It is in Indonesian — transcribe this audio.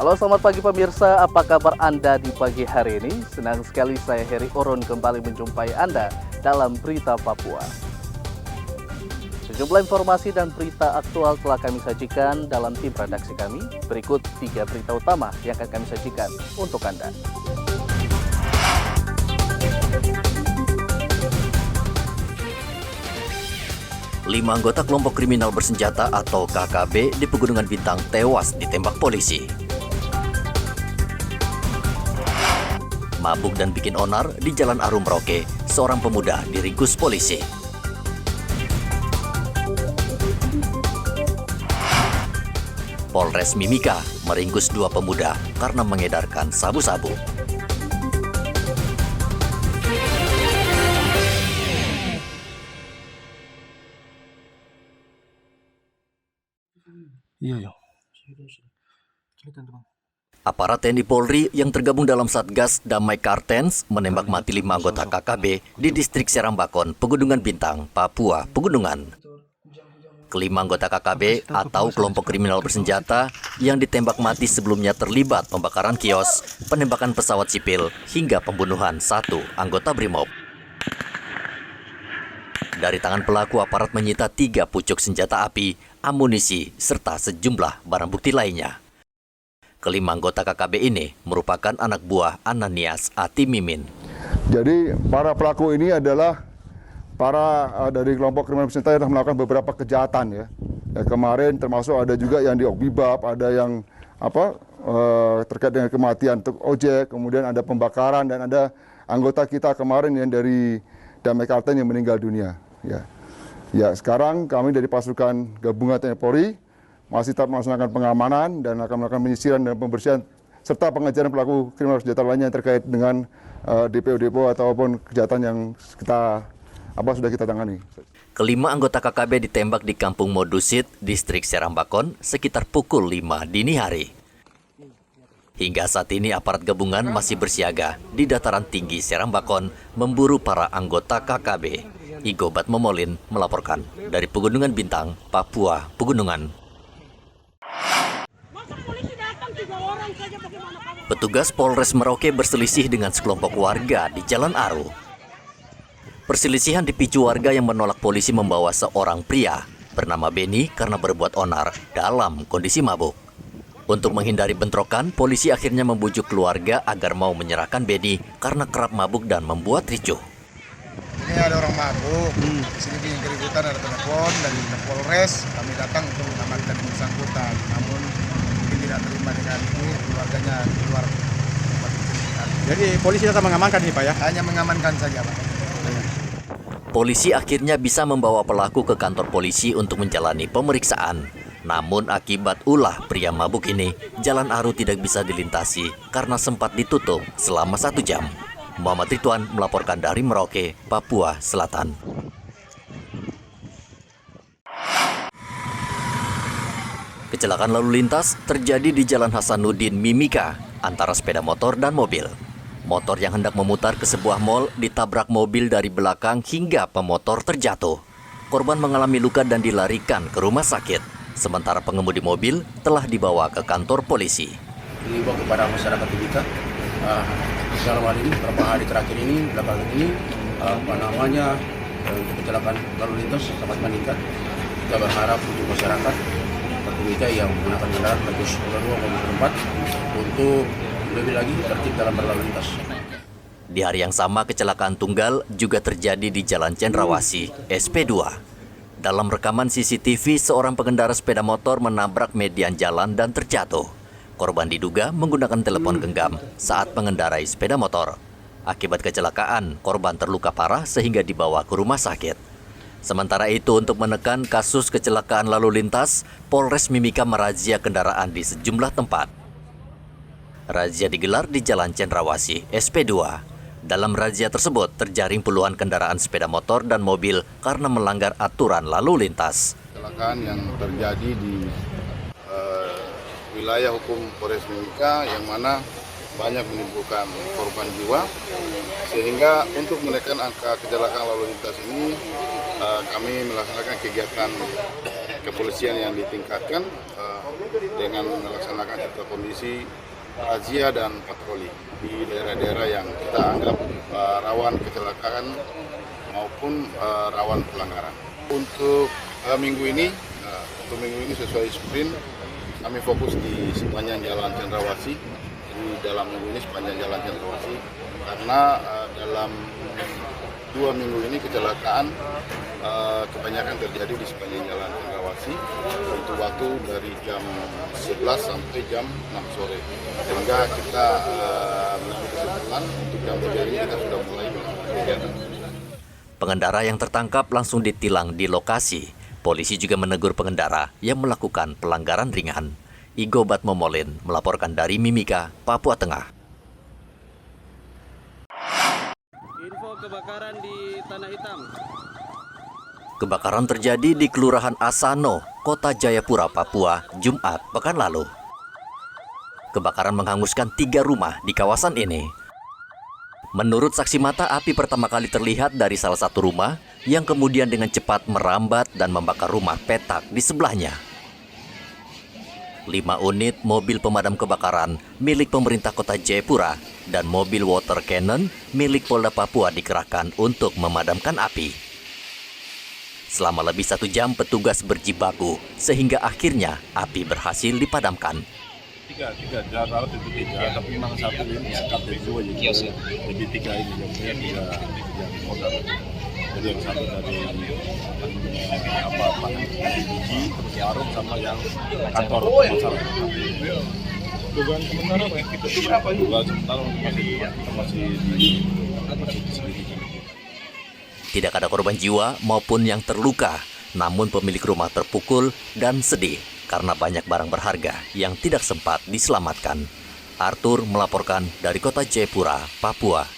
Halo, selamat pagi pemirsa, apa kabar Anda di pagi hari ini? Senang sekali saya Heri Oron kembali menjumpai Anda dalam Berita Papua. Sejumlah informasi dan berita aktual telah kami sajikan dalam tim redaksi kami. Berikut 3 berita utama yang akan kami sajikan untuk Anda. Lima anggota kelompok kriminal bersenjata atau KKB di Pegunungan Bintang tewas ditembak polisi. Mabuk dan bikin onar di Jalan Arum Merauke, seorang pemuda diringkus polisi. Polres Mimika meringkus 2 pemuda karena mengedarkan sabu-sabu. Aparat TNI Polri yang tergabung dalam Satgas Damai Kartens menembak mati 5 anggota KKB di distrik Serambakon, Pegunungan Bintang, Papua, Pegunungan. Kelima anggota KKB atau kelompok kriminal bersenjata yang ditembak mati sebelumnya terlibat pembakaran kios, penembakan pesawat sipil, hingga pembunuhan 1 anggota BRIMOB. Dari tangan pelaku, aparat menyita 3 pucuk senjata api, amunisi, serta sejumlah barang bukti lainnya. Kelima anggota KKB ini merupakan anak buah Ananias Ati Mimin. Jadi para pelaku ini adalah dari kelompok kriminal bersenjata yang melakukan beberapa kejahatan ya. Kemarin termasuk ada juga yang di Okbibab, ada yang terkait dengan kematian ojek, kemudian ada pembakaran dan ada anggota kita kemarin yang dari Damai Karten yang meninggal dunia. Ya, sekarang kami dari pasukan gabungan TNI Polri masih tetap melaksanakan pengamanan dan akan melakukan penyisiran dan pembersihan serta pengejaran pelaku kriminal bersenjata lainnya yang terkait dengan DPO ataupun kejahatan yang sudah kita tangani. Kelima anggota KKB ditembak di Kampung Modusit, distrik Serambakon, sekitar pukul 5 dini hari. Hingga saat ini aparat gabungan masih bersiaga di dataran tinggi Serambakon memburu para anggota KKB. Igo Batmomolin melaporkan dari Pegunungan Bintang, Papua, Pegunungan. Petugas Polres Merauke berselisih dengan sekelompok warga di Jalan Aru. Perselisihan dipicu warga yang menolak polisi membawa seorang pria bernama Beni karena berbuat onar dalam kondisi mabuk. Untuk menghindari bentrokan, polisi akhirnya membujuk keluarga agar mau menyerahkan Beni karena kerap mabuk dan membuat ricuh. Ini ada orang mabuk, di sini bikin keributan, ada telepon dari Polres, kami datang untuk mengamankan yang bersangkutan. Namun mungkin tidak terima dengan ini, keluarganya keluar tempat kejadian. Jadi polisi datang mengamankan ini Pak ya? Hanya mengamankan saja Pak. Polisi akhirnya bisa membawa pelaku ke kantor polisi untuk menjalani pemeriksaan. Namun akibat ulah pria mabuk ini, Jalan Aru tidak bisa dilintasi karena sempat ditutup selama 1 jam. Muhammad Ridwan melaporkan dari Merauke, Papua Selatan. Kecelakaan lalu lintas terjadi di Jalan Hasanuddin Mimika antara sepeda motor dan mobil. Motor yang hendak memutar ke sebuah mal ditabrak mobil dari belakang hingga pemotor terjatuh. Korban mengalami luka dan dilarikan ke rumah sakit. Sementara pengemudi mobil telah dibawa ke kantor polisi. Dihimbau kepada masyarakat Mimika, dalam hal ini beberapa hari terakhir ini, belakangan ini, untuk kecelakaan lalu lintas sangat meningkat. Kita berharap untuk masyarakat Mimika yang menggunakan kendaraan bagus roda 2 maupun 4 untuk lebih lagi tertib dalam berlalu lintas. Di hari yang sama, kecelakaan tunggal juga terjadi di Jalan Cendrawasih, SP2. Dalam rekaman CCTV, seorang pengendara sepeda motor menabrak median jalan dan terjatuh. Korban diduga menggunakan telepon genggam saat mengendarai sepeda motor. Akibat kecelakaan, korban terluka parah sehingga dibawa ke rumah sakit. Sementara itu, untuk menekan kasus kecelakaan lalu lintas, Polres Mimika merazia kendaraan di sejumlah tempat. Razia digelar di Jalan Cendrawasih, SP2. Dalam razia tersebut, terjaring puluhan kendaraan sepeda motor dan mobil karena melanggar aturan lalu lintas. Kecelakaan yang terjadi di wilayah hukum Polres Mimika yang mana banyak menimbulkan korban jiwa, sehingga untuk menekan angka kecelakaan lalu lintas ini kami melaksanakan kegiatan kepolisian yang ditingkatkan dengan melaksanakan kondisi razia dan patroli di daerah-daerah yang kita anggap rawan kecelakaan maupun rawan pelanggaran. Untuk minggu ini sesuai sprint kami fokus di sepanjang Jalan Cendrawasih. Di dalam minggu ini sepanjang Jalan Cendrawasih karena dalam 2 minggu ini kecelakaan kebanyakan terjadi di sepanjang Jalan Cendrawasih untuk waktu dari jam 11 sampai jam 6 sore. Sehingga kita mengambil kesimpulan untuk jam 3 ini kita sudah mulai melakukan kegiatan. Pengendara yang tertangkap langsung ditilang di lokasi. Polisi juga menegur pengendara yang melakukan pelanggaran ringan. Igo Batmomolin melaporkan dari Mimika, Papua Tengah. Info kebakaran di Tanah Hitam. Kebakaran terjadi di Kelurahan Asano, Kota Jayapura, Papua, Jumat pekan lalu. Kebakaran menghanguskan 3 rumah di kawasan ini. Menurut saksi mata, api pertama kali terlihat dari salah satu rumah yang kemudian dengan cepat merambat dan membakar rumah petak di sebelahnya. 5 unit mobil pemadam kebakaran milik pemerintah Kota Jayapura dan mobil water cannon milik Polda Papua dikerahkan untuk memadamkan api. Selama lebih 1 jam petugas berjibaku sehingga akhirnya api berhasil dipadamkan. Tiga, alat itu 3, tapi memang 1 ini sekat dari 2 jadi 3 ini yang modal. Jadi yang 1 dari biji, terus sarung sama yang kantor masalah. Dugaan sementara apa yang kita dugaan sementara masih diselidiki. Tidak ada korban jiwa maupun yang terluka, namun pemilik rumah terpukul dan sedih karena banyak barang berharga yang tidak sempat diselamatkan. Arthur melaporkan dari Kota Jayapura, Papua.